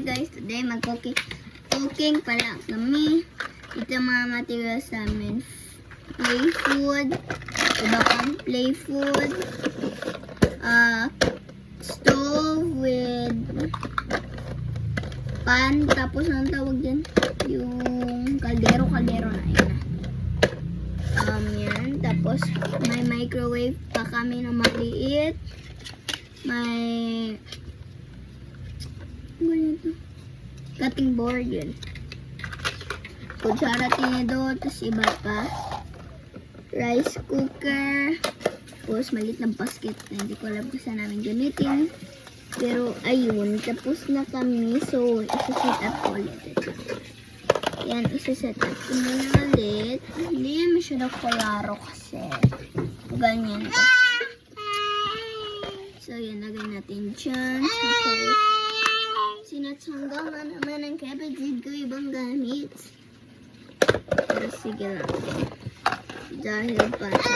Guys, today cooking pala kami. Ito mga materials namin. Play food. Iba pang play food. Stove with pan. Tapos ang tawag dyan? Yung kaldero na. Yan na. Yan. Tapos may microwave pa kami na maliit. May cutting board yun. Kutsara, tinidor, tapos iba pa. Rice cooker. Tapos maliit ng basket na hindi ko alam kung saan namin gamitin. Pero ayun, tapos na kami. So, isa-set up ko ulit ito. Yan, isa-set up ko muna ulit. Hindi yan masyadong klaro kasi. Ganyan. So, yan, lagay natin dyan. Tapos, sinatsanggal na naman ang kapatid ko ibang gamit. Pero sige lang. Dahil pa sa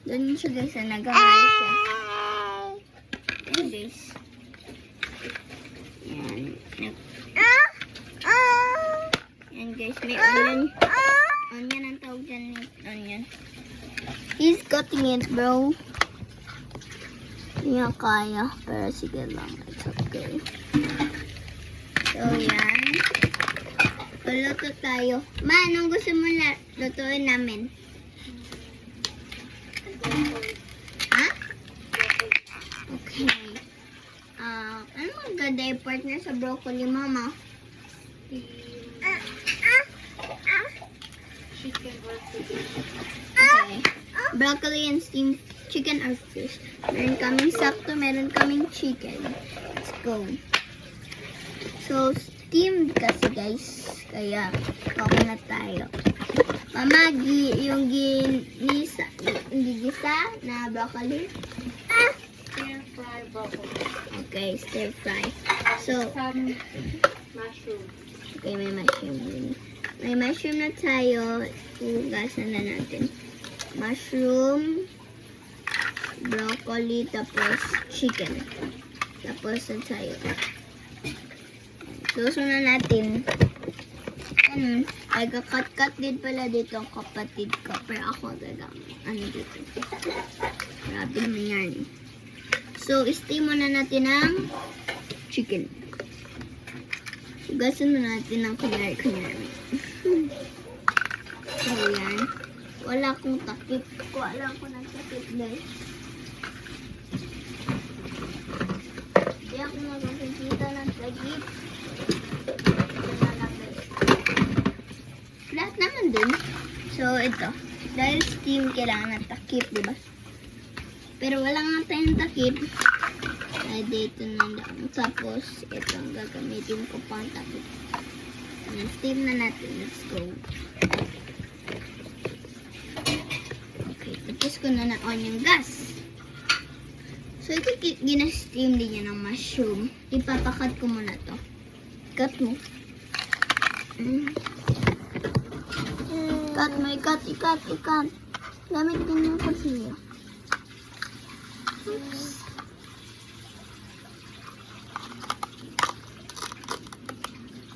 doon siya guys na nag-ahay siya. Ayan guys. Yan. Yan guys. May onion. Onion ang tawag dyan. Onion. He's cutting it, bro. Hindi niya kaya. Pero sige lang. It's okay. So, yan. Luluto tayo. Ma, anong gusto mo na lutuin namin? Ha? Okay. Ano maganda yung partner sa broccoli, mama? Chicken or fish. Okay. Broccoli and steamed chicken or fish. Meron kaming sakto, meron kaming chicken. Let's go. So, steamed kasi guys. Kaya, okay na tayo. Mama, yung gisa na broccoli. Stir fry broccoli. Okay, stir fry. So, Some mushroom. okay, may mushroom din. May mushroom na tayo. Hugasan na natin. Mushroom, broccoli, tapos chicken. Tapos na tayo. Susunod natin. Ay, kakat-kat din pala dito ang kapatid ko. Pero ako talaga, dito. Grabe naman yan. So, steam muna natin ang chicken. Hugasan na natin ang kunyari. So, yan. Wala akong takip. Wala akong nagtakip, guys. Hindi ako magkakita ng takip. Lahat naman dun. So, ito. Dahil steam, kailangan ng takip, diba? Pero wala nga tayong takip. Ay, dito na lang. Tapos, ito ang gagamitin ko pang takip. Steam na natin. Let's go. Okay, tapos ko na on yung gas. So, ito gina-steam din yan ng mushroom. Ipapakat ko muna to. Cut mo. Cut mo, ikat. Gamit din yung kusilyo. Oops.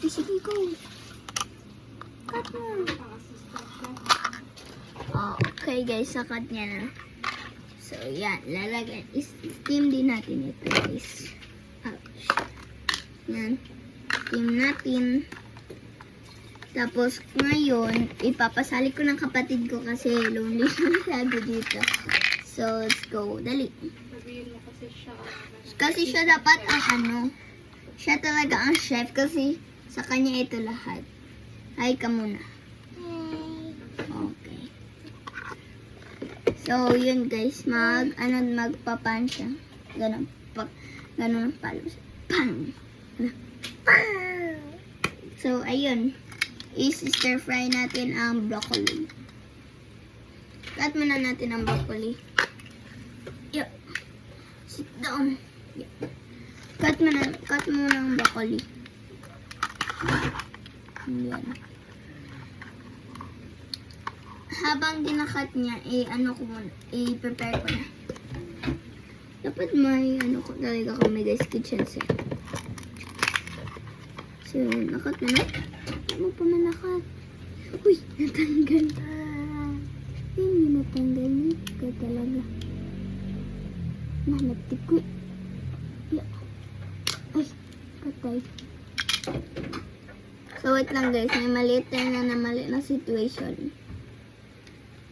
Sige ko. Cut mo. Okay guys, sakat niya na. So, yan. Lalagyan. Steam din natin ito guys. Ouch. Yan. Steam natin. Tapos, ngayon, ipapasali ko ng kapatid ko kasi lonely siya dito. So, let's go. Dali. Sabihin mo Kasi siya dapat ang siya talaga ang chef kasi sa kanya ito lahat. Hi ka muna. Okay. So, yun guys. Magpapan siya. Ganun ang palo. Pang! Pang! So, ayun. Stir fry natin ang broccoli. Cut muna natin ang broccoli. Yep. Sit down. Yep. Cut muna ang broccoli. Yan. Habang dinakat niya, i-prepare ko na. Dapat may, talaga kami guys, kitchen set. So, nakat mo na. Hindi mo pa manakat. Uy, natanggal. Hindi natanggal niya. Kaya talaga. Nahanaptip ko. Yeah. Ay, patay. So, wait lang guys. May maliit na mali na situation.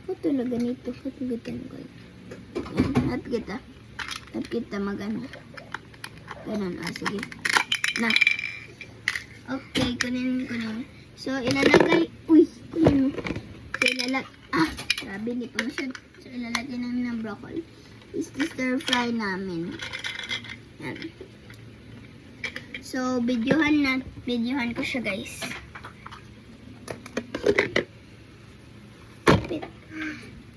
Ako talaga nito. Katugitan ko. Yan, at kita magano. Ganun, sige. Na. Okay, kunin. So, ilalagay. Uy, kunin mo. So, grabe, hindi pa masyad. So, ilalagay namin ng broccoli. Is to stir fry namin. Yan. So, videohan ko siya, guys.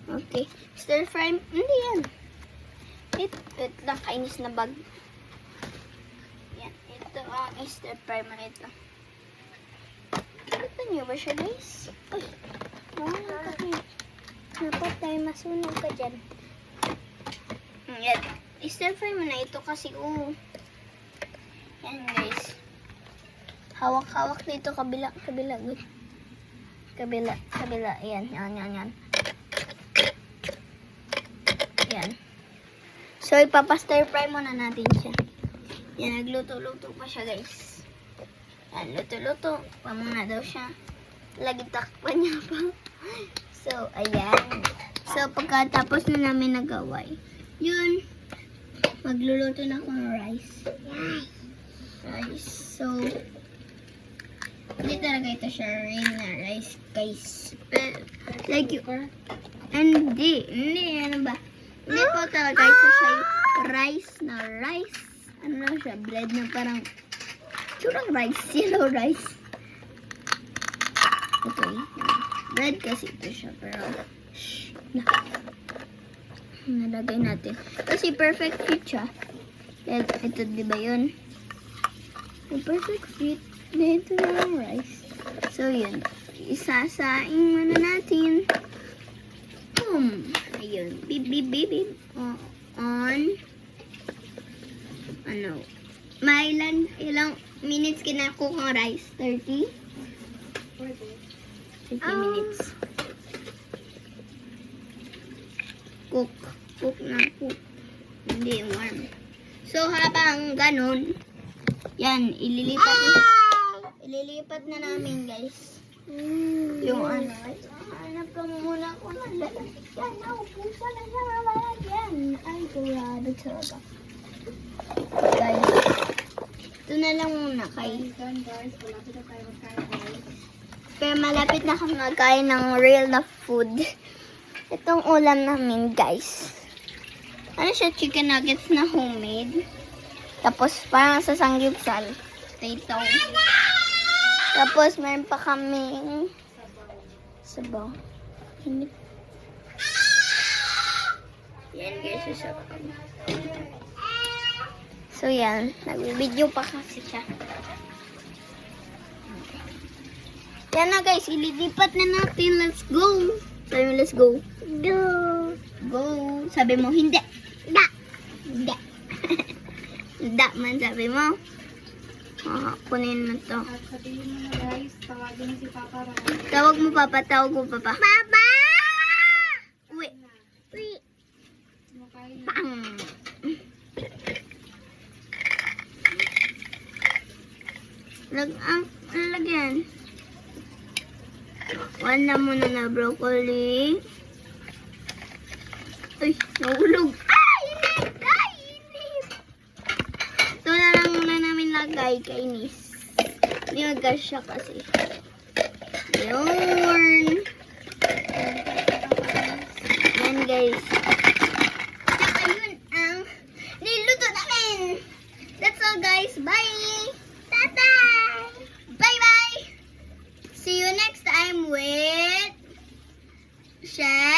Okay. Stir fry. Hindi yan. Wait lang, kainis na bag. Yan. Ito ang stir fry mo ito. Kita niyo ba siya, guys? Ay. Napatay. Masunog ka dyan. Yan. Stir fry mo na ito kasi, Yan, guys. Hawak-hawak dito. Kabila. Kabila. Yan. Yan. So, ipapastir fry muna natin siya. Yan, nagluto-luto pa siya, guys. Yan, luto-luto. Pa muna daw siya. Lagi takpan niya pa. So, ayan. So, pagkatapos na namin nagaway, yun, magluluto na ako ng rice. So, hindi talaga ito siya real na rice, guys. Like, hindi, ano ba? Hindi po talaga ito siya rice. Ano siya, bread na parang surang rice, yellow rice. Okay. Bread kasi ito siya, pero nalagay natin. Kasi perfect fit siya. Ito, di ba yun? Perfect fit. Ito na ang rice. So, yun. Isasaing muna natin. Ayun. Beep. On. Ano? Ilang minutes kinacook ang rice? 30? 30 minutes. Cook. Hindi, warm. So, habang ganun, yan, ililipat na namin, guys. Yung ano. Hanap ka muna ako ng lalagyan. Naupo pala sa lalagyan. Ay, grabe talaga. Guys, ito na lang muna kay. Pero malapit na kami magkain ng real na food. Itong ulam namin, guys. Ano siya? Chicken nuggets na homemade. Tapos parang sa sanggipsal. Potato. Tapos meron pa kaming sabaw. Yan, guys, yung sabaw. So yan, nag-video pa kasi siya. Yan na, guys, ililipat na natin. Let's go. Sabi mo, let's go. Go. Sabi mo, hindi. Hindi. Da man, sabi mo. Kunin mo to. At sabihin mo na, guys, tawagin mo si Papa Ram. Tawag mo, Papa. Papa! Uwi. Makain na. Pang. Lagyan. One na muna na broccoli. Ay, nahulog. Inip. Ito na lang muna namin lagay, kainis. Hindi mag-gasya kasi. Yun. Yan, guys. At ayun ang niluto namin. That's all, guys. Bye! Bye-bye! See you next time with Chef